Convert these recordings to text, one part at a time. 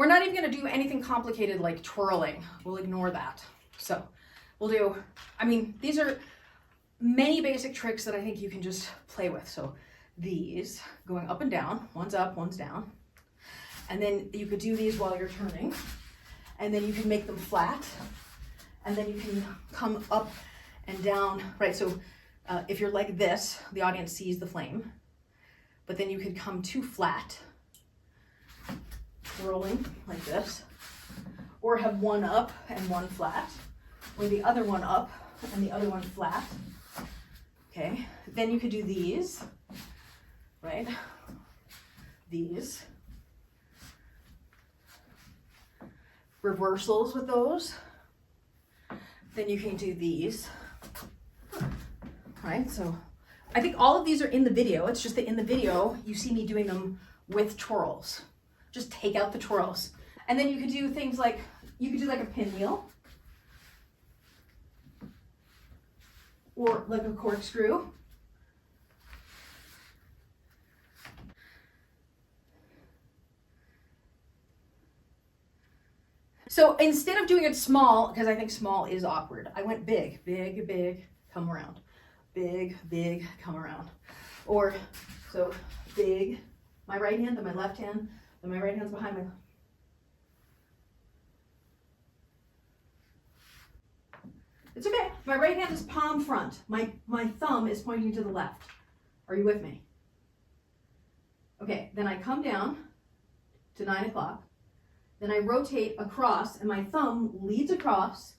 We're not even gonna do anything complicated like twirling. We'll ignore that. So we'll do, I mean, these are many basic tricks that I think you can just play with. So these going up and down, one's up, one's down. And then you could do these while you're turning. And then you can make them flat. And then you can come up and down, right? So if you're like this, the audience sees the flame. But then you could come too flat, twirling like this. Or have one up and one flat. Or the other one up and the other one flat. Okay, then you could do these, right? These. Reversals with those. Then you can do these, right? So I think all of these are in the video. It's just that in the video, you see me doing them with twirls. Just take out the twirls. And then you could do things like, you could do like a pinwheel. Or like a corkscrew. So instead of doing it small, because I think small is awkward, I went big, big, big, come around. Big, big, come around. Or, so big, my right hand, then my left hand, then my right hand's behind me. It's okay. My right hand is palm front. My thumb is pointing to the left. Are you with me? Okay, then I come down to 9 o'clock. Then I rotate across and my thumb leads across.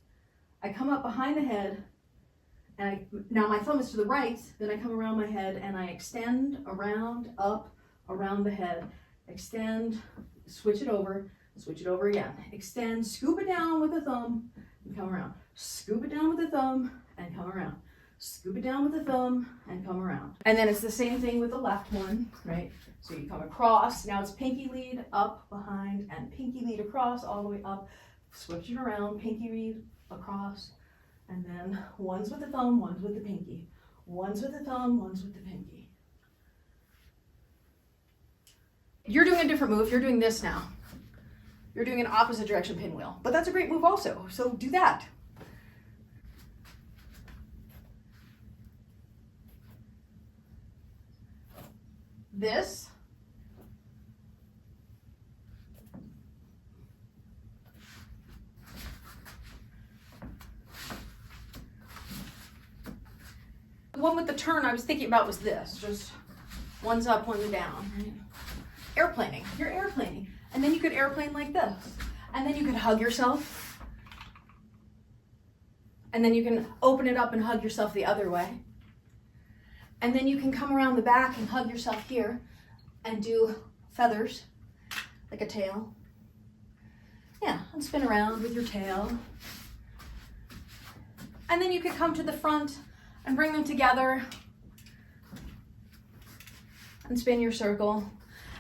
I come up behind the head and now my thumb is to the right. Then I come around my head and I extend around, up, around the head. Extend, switch it over again. Extend, scoop it down with the thumb and come around. Scoop it down with the thumb and come around. Scoop it down with the thumb and come around. And then it's the same thing with the left one, right? So you come across, now it's pinky lead, up, behind, and pinky lead across, all the way up. Switch it around, pinky lead, across, and then one's with the thumb, one's with the pinky. One's with the thumb, one's with the pinky. You're doing a different move, you're doing this now. You're doing an opposite direction pinwheel, but that's a great move also, so do that. This. The one with the turn I was thinking about was this, just one's up, one's down. Right? Airplaning, you're airplaning. And then you could airplane like this. And then you could hug yourself. And then you can open it up and hug yourself the other way. And then you can come around the back and hug yourself here and do feathers, like a tail. Yeah, and spin around with your tail. And then you could come to the front and bring them together and spin your circle.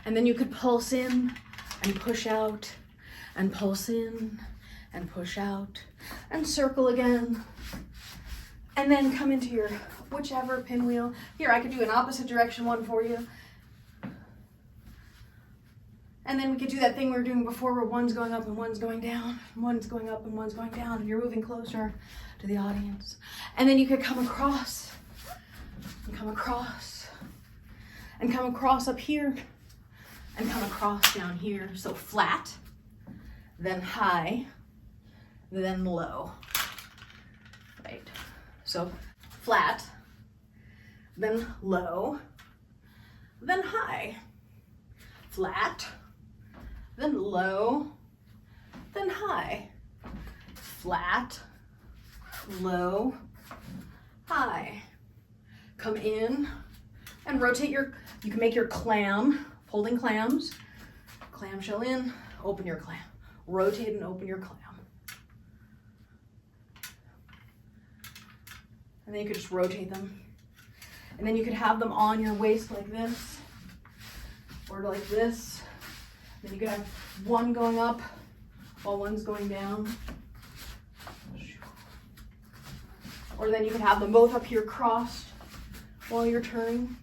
And then you could pulse in and push out and pulse in and push out and circle again. And then come into your whichever pinwheel. Here, I could do an opposite direction one for you. And then we could do that thing we were doing before where one's going up and one's going down. One's going up and one's going down. And you're moving closer to the audience. And then you could come across and come across and come across up here and come across down here. So flat, then high, then low. Right. So flat, then low, then high. Flat, then low, then high. Flat, low, high. Come in and rotate you can make your clam, holding clams. Clamshell in, open your clam. Rotate and open your clam. And then you could just rotate them. And then you could have them on your waist like this, or like this. Then you could have one going up while one's going down. Or then you could have them both up here crossed while you're turning.